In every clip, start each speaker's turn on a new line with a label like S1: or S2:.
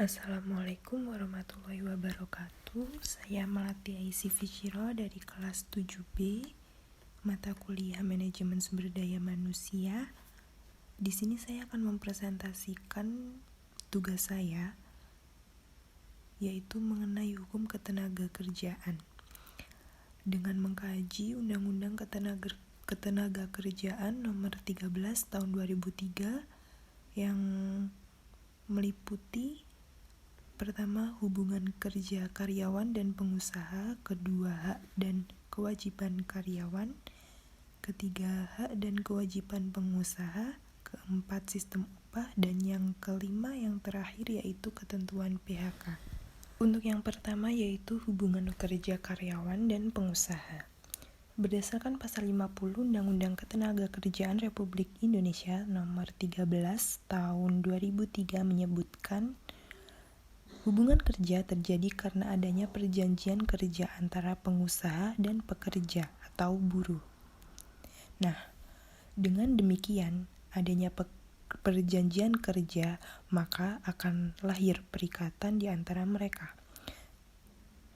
S1: Assalamualaikum warahmatullahi wabarakatuh. Saya Melati Aisyah Fisyiro dari kelas 7B, mata kuliah Manajemen Sumber Daya Manusia. Di sini saya akan mempresentasikan tugas saya, yaitu mengenai hukum ketenagakerjaan. Dengan mengkaji Undang-Undang Ketenagakerjaan Nomor 13 Tahun 2003 yang meliputi pertama, hubungan kerja karyawan dan pengusaha. Kedua, hak dan kewajiban karyawan. Ketiga, hak dan kewajiban pengusaha. Keempat, sistem upah. Dan yang kelima, yang terakhir, yaitu ketentuan PHK. Untuk yang pertama, yaitu hubungan kerja karyawan dan pengusaha. Berdasarkan pasal 50 Undang-Undang Ketenagakerjaan Republik Indonesia Nomor 13 Tahun 2003 menyebutkan, hubungan kerja terjadi karena adanya perjanjian kerja antara pengusaha dan pekerja atau buruh. Nah, dengan demikian, adanya perjanjian kerja, maka akan lahir perikatan di antara mereka.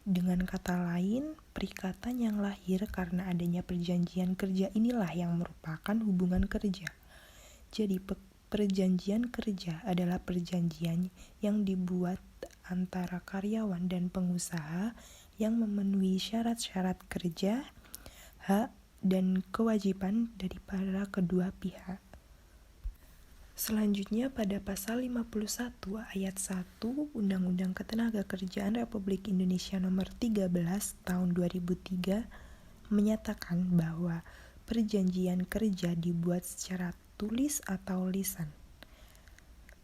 S1: Dengan kata lain, perikatan yang lahir karena adanya perjanjian kerja inilah yang merupakan hubungan kerja. Jadi, perjanjian kerja adalah perjanjian yang dibuat antara karyawan dan pengusaha yang memenuhi syarat-syarat kerja, hak, dan kewajiban dari para kedua pihak. Selanjutnya pada pasal 51 ayat 1 Undang-Undang Ketenagakerjaan Republik Indonesia Nomor 13 Tahun 2003 menyatakan bahwa perjanjian kerja dibuat secara tulis atau lisan.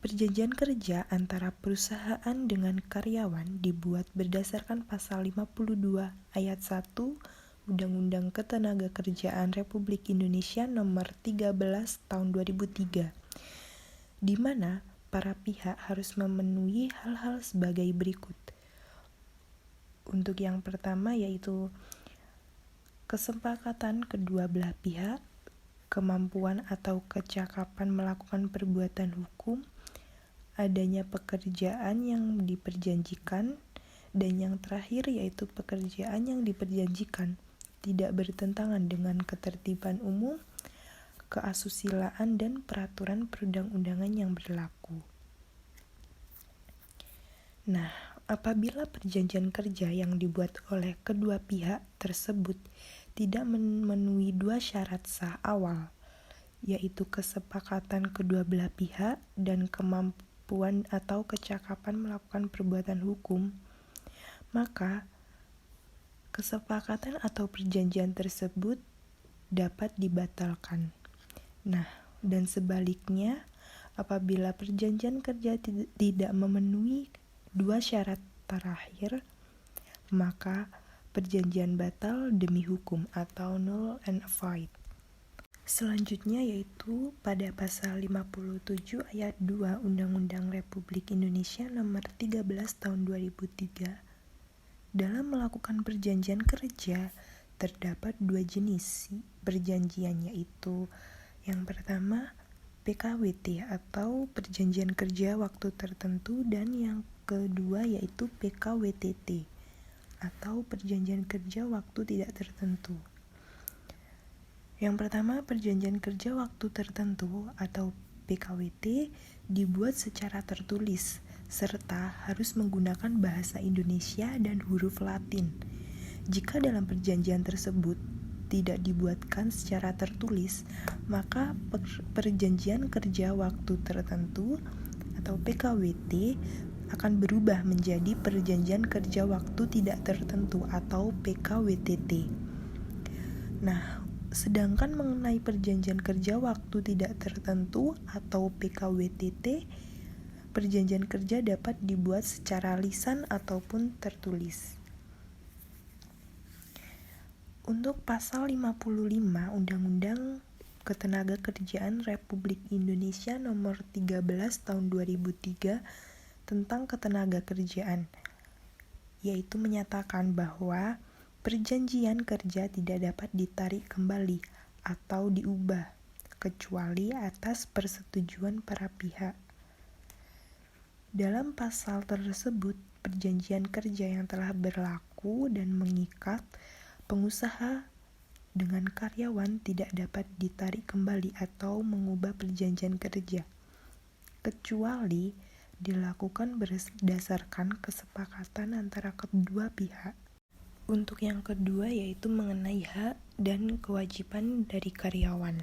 S1: Perjanjian kerja antara perusahaan dengan karyawan dibuat berdasarkan pasal 52 ayat 1 Undang-Undang Ketenagakerjaan Republik Indonesia Nomor 13 Tahun 2003, di mana para pihak harus memenuhi hal-hal sebagai berikut. Untuk yang pertama yaitu kesepakatan kedua belah pihak, kemampuan atau kecakapan melakukan perbuatan hukum, adanya pekerjaan yang diperjanjikan, dan yang terakhir yaitu pekerjaan yang diperjanjikan tidak bertentangan dengan ketertiban umum, keasusilaan, dan peraturan perundang-undangan yang berlaku. Nah, apabila perjanjian kerja yang dibuat oleh kedua pihak tersebut tidak memenuhi dua syarat sah awal, yaitu kesepakatan kedua belah pihak dan kemampuan atau kecakapan melakukan perbuatan hukum, maka kesepakatan atau perjanjian tersebut dapat dibatalkan. Nah, dan sebaliknya, apabila perjanjian kerja tidak memenuhi dua syarat terakhir, maka perjanjian batal demi hukum atau null and void. Selanjutnya yaitu pada pasal 57 ayat 2 Undang-Undang Republik Indonesia Nomor 13 Tahun 2003. Dalam melakukan perjanjian kerja, terdapat dua jenis perjanjian, yaitu yang pertama PKWT atau perjanjian kerja waktu tertentu, dan yang kedua yaitu PKWTT atau perjanjian kerja waktu tidak tertentu. Yang pertama, perjanjian kerja waktu tertentu atau PKWT dibuat secara tertulis serta harus menggunakan bahasa Indonesia dan huruf Latin. Jika dalam perjanjian tersebut tidak dibuatkan secara tertulis, maka perjanjian kerja waktu tertentu atau PKWT akan berubah menjadi perjanjian kerja waktu tidak tertentu atau PKWTT. Nah, sedangkan mengenai perjanjian kerja waktu tidak tertentu atau PKWTT, perjanjian kerja dapat dibuat secara lisan ataupun tertulis. Untuk pasal 55 Undang-Undang Ketenagakerjaan Republik Indonesia Nomor 13 Tahun 2003 tentang ketenagakerjaan, yaitu menyatakan bahwa perjanjian kerja tidak dapat ditarik kembali atau diubah kecuali atas persetujuan para pihak. Dalam pasal tersebut, perjanjian kerja yang telah berlaku dan mengikat pengusaha dengan karyawan tidak dapat ditarik kembali atau mengubah perjanjian kerja, kecuali dilakukan berdasarkan kesepakatan antara kedua pihak. Untuk yang kedua yaitu mengenai hak dan kewajiban dari karyawan.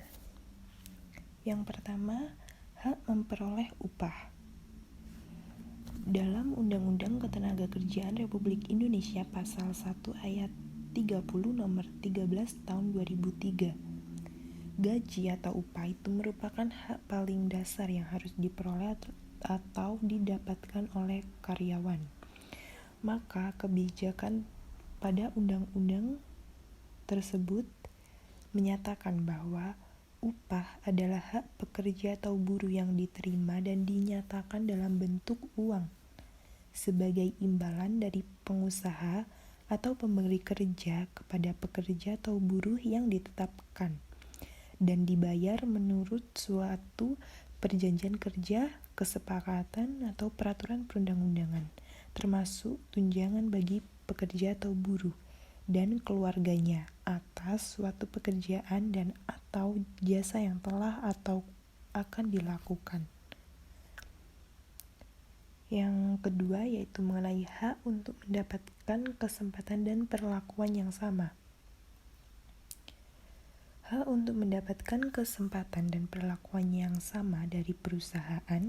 S1: Yang pertama, hak memperoleh upah. Dalam Undang-Undang Ketenagakerjaan Republik Indonesia Pasal 1 Ayat 30 Nomor 13 Tahun 2003, gaji atau upah itu merupakan hak paling dasar yang harus diperoleh atau didapatkan oleh karyawan. Maka kebijakan pada undang-undang tersebut menyatakan bahwa upah adalah hak pekerja atau buruh yang diterima dan dinyatakan dalam bentuk uang sebagai imbalan dari pengusaha atau pemberi kerja kepada pekerja atau buruh yang ditetapkan dan dibayar menurut suatu perjanjian kerja, kesepakatan, atau peraturan perundang-undangan, termasuk tunjangan bagi pekerja atau buruh dan keluarganya atas suatu pekerjaan dan atau jasa yang telah atau akan dilakukan. Yang kedua yaitu mengenai hak untuk mendapatkan kesempatan dan perlakuan yang sama. Hak untuk mendapatkan kesempatan dan perlakuan yang sama dari perusahaan.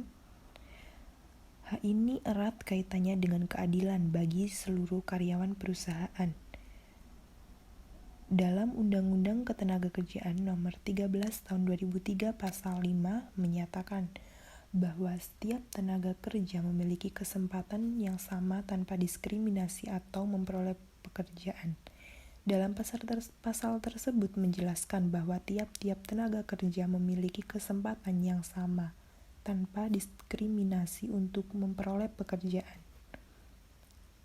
S1: Hak ini erat kaitannya dengan keadilan bagi seluruh karyawan perusahaan. Dalam Undang-Undang Ketenagakerjaan Nomor 13 Tahun 2003 Pasal 5 menyatakan bahwa setiap tenaga kerja memiliki kesempatan yang sama tanpa diskriminasi atau memperoleh pekerjaan. Dalam pasal tersebut menjelaskan bahwa tiap-tiap tenaga kerja memiliki kesempatan yang sama tanpa diskriminasi untuk memperoleh pekerjaan.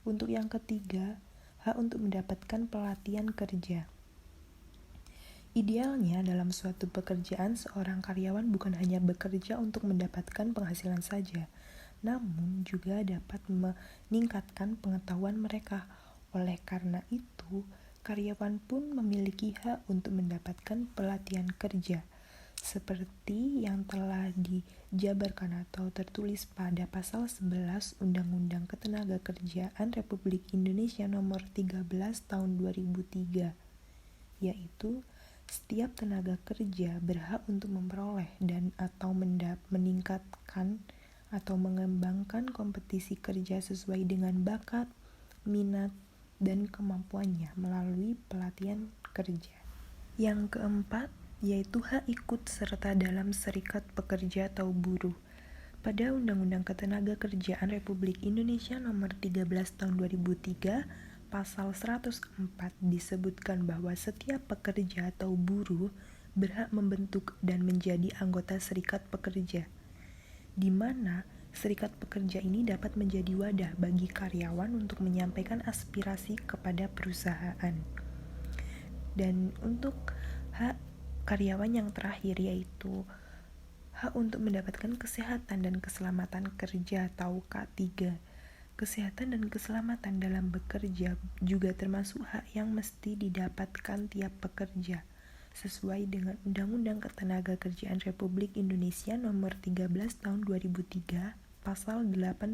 S1: Untuk yang ketiga, hak untuk mendapatkan pelatihan kerja. Idealnya dalam suatu pekerjaan seorang karyawan bukan hanya bekerja untuk mendapatkan penghasilan saja, namun juga dapat meningkatkan pengetahuan mereka. Oleh karena itu, karyawan pun memiliki hak untuk mendapatkan pelatihan kerja, seperti yang telah dijabarkan atau tertulis pada Pasal 11 Undang-Undang Ketenagakerjaan Republik Indonesia Nomor 13 Tahun 2003, yaitu setiap tenaga kerja berhak untuk memperoleh dan atau meningkatkan atau mengembangkan kompetisi kerja sesuai dengan bakat, minat, dan kemampuannya melalui pelatihan kerja. Yang keempat, yaitu hak ikut serta dalam serikat pekerja atau buruh. Pada Undang-Undang Ketenagakerjaan Republik Indonesia Nomor 13 Tahun 2003, Pasal 104 disebutkan bahwa setiap pekerja atau buruh berhak membentuk dan menjadi anggota serikat pekerja, di mana serikat pekerja ini dapat menjadi wadah bagi karyawan untuk menyampaikan aspirasi kepada perusahaan. Dan untuk hak karyawan yang terakhir yaitu hak untuk mendapatkan kesehatan dan keselamatan kerja atau K3. Kesehatan dan keselamatan dalam bekerja juga termasuk hak yang mesti didapatkan tiap pekerja, sesuai dengan Undang-Undang Ketenagakerjaan Republik Indonesia Nomor 13 Tahun 2003, Pasal 86.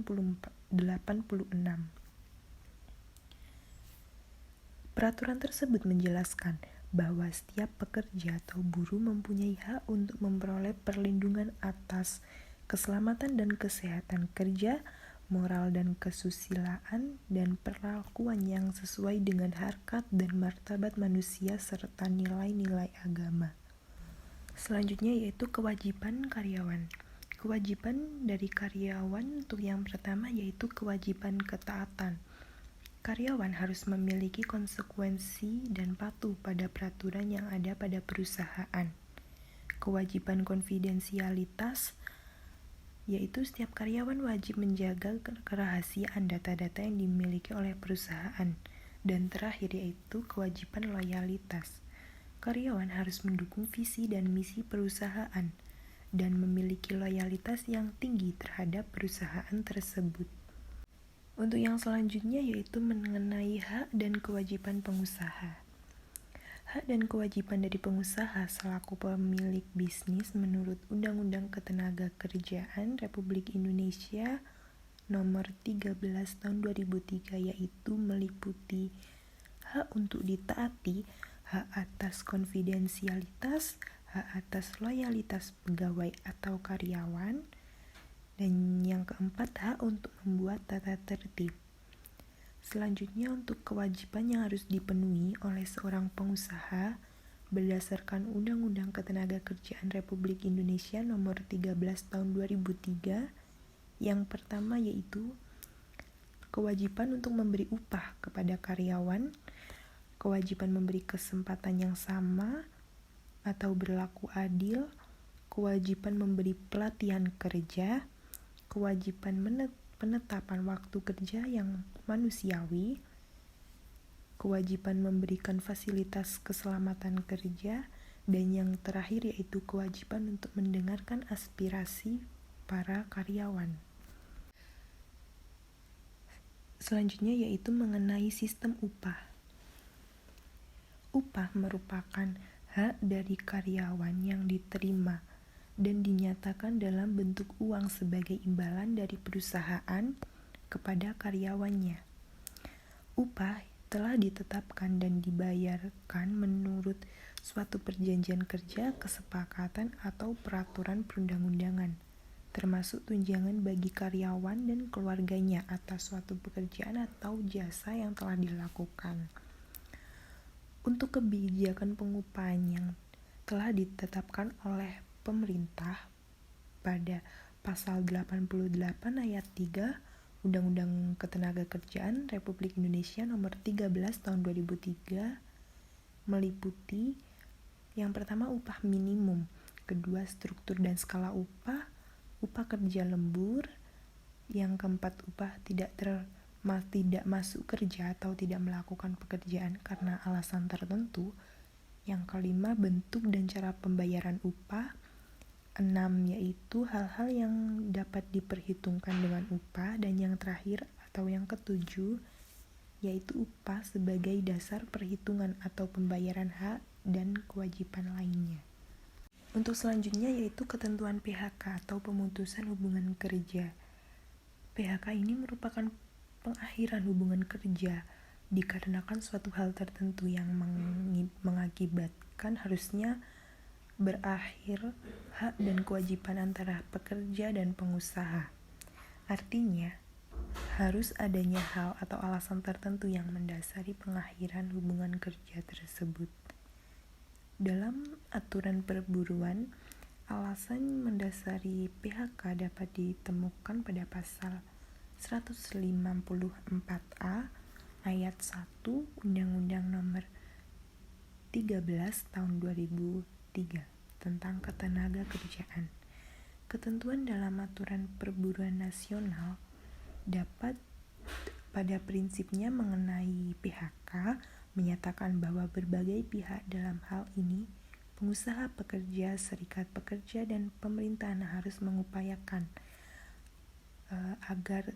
S1: Peraturan tersebut menjelaskan bahwa setiap pekerja atau buruh mempunyai hak untuk memperoleh perlindungan atas keselamatan dan kesehatan kerja, moral dan kesusilaan, dan perlakuan yang sesuai dengan harkat dan martabat manusia serta nilai-nilai agama. Selanjutnya yaitu kewajiban karyawan. Kewajiban dari karyawan untuk yang pertama yaitu kewajiban ketaatan. Karyawan harus memiliki konsekuensi dan patuh pada peraturan yang ada pada perusahaan. Kewajiban konfidensialitas, yaitu setiap karyawan wajib menjaga kerahasiaan data-data yang dimiliki oleh perusahaan. Dan terakhir yaitu kewajiban loyalitas. Karyawan harus mendukung visi dan misi perusahaan dan memiliki loyalitas yang tinggi terhadap perusahaan tersebut. Untuk yang selanjutnya yaitu mengenai hak dan kewajiban pengusaha. Hak dan kewajiban dari pengusaha selaku pemilik bisnis menurut Undang-Undang Ketenagakerjaan Republik Indonesia Nomor 13 Tahun 2003 yaitu meliputi hak untuk ditaati, hak atas konfidensialitas, hak atas loyalitas pegawai atau karyawan, dan yang keempat hak untuk membuat tata tertib. Selanjutnya untuk kewajiban yang harus dipenuhi oleh seorang pengusaha berdasarkan Undang-Undang Ketenagakerjaan Republik Indonesia Nomor 13 Tahun 2003. Yang pertama yaitu kewajiban untuk memberi upah kepada karyawan, kewajiban memberi kesempatan yang sama atau berlaku adil, kewajiban memberi pelatihan kerja, kewajiban penetapan waktu kerja yang manusiawi, kewajiban memberikan fasilitas keselamatan kerja, dan yang terakhir yaitu kewajiban untuk mendengarkan aspirasi para karyawan. Selanjutnya yaitu mengenai sistem upah. Upah merupakan hak dari karyawan yang diterima dan dinyatakan dalam bentuk uang sebagai imbalan dari perusahaan kepada karyawannya. Upah telah ditetapkan dan dibayarkan menurut suatu perjanjian kerja, kesepakatan, atau peraturan perundang-undangan, termasuk tunjangan bagi karyawan dan keluarganya atas suatu pekerjaan atau jasa yang telah dilakukan. Untuk kebijakan pengupahan yang telah ditetapkan oleh pemerintah pada pasal 88 ayat 3 Undang-Undang Ketenagakerjaan Republik Indonesia Nomor 13 Tahun 2003 meliputi yang pertama upah minimum, kedua struktur dan skala upah kerja lembur, yang keempat upah tidak masuk kerja atau tidak melakukan pekerjaan karena alasan tertentu, yang kelima bentuk dan cara pembayaran upah, 6 yaitu hal-hal yang dapat diperhitungkan dengan upah, dan yang terakhir atau yang ketujuh yaitu upah sebagai dasar perhitungan atau pembayaran hak dan kewajiban lainnya. Untuk selanjutnya yaitu ketentuan PHK atau pemutusan hubungan kerja. PHK ini merupakan pengakhiran hubungan kerja dikarenakan suatu hal tertentu yang mengakibatkan harusnya berakhir hak dan kewajiban antara pekerja dan pengusaha. Artinya, harus adanya hal atau alasan tertentu yang mendasari pengakhiran hubungan kerja tersebut. Dalam aturan perburuan, alasan mendasari PHK dapat ditemukan pada pasal 154A ayat 1 Undang-Undang Nomor 13 Tahun 2003 tentang Ketenagakerjaan. Ketentuan dalam aturan perburuan nasional dapat pada prinsipnya mengenai PHK menyatakan bahwa berbagai pihak dalam hal ini pengusaha, pekerja, serikat pekerja, dan pemerintahan harus mengupayakan agar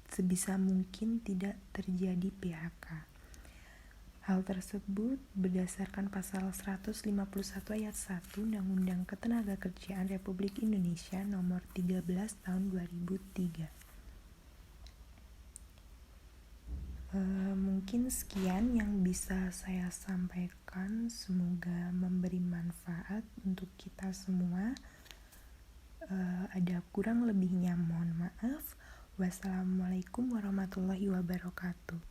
S1: sebisa mungkin tidak terjadi PHK. Hal tersebut berdasarkan pasal 151 ayat 1 Undang-Undang Ketenagakerjaan Republik Indonesia Nomor 13 Tahun 2003. Mungkin sekian yang bisa saya sampaikan, semoga memberi manfaat untuk kita semua. Ada kurang lebihnya mohon maaf. Wassalamualaikum warahmatullahi wabarakatuh.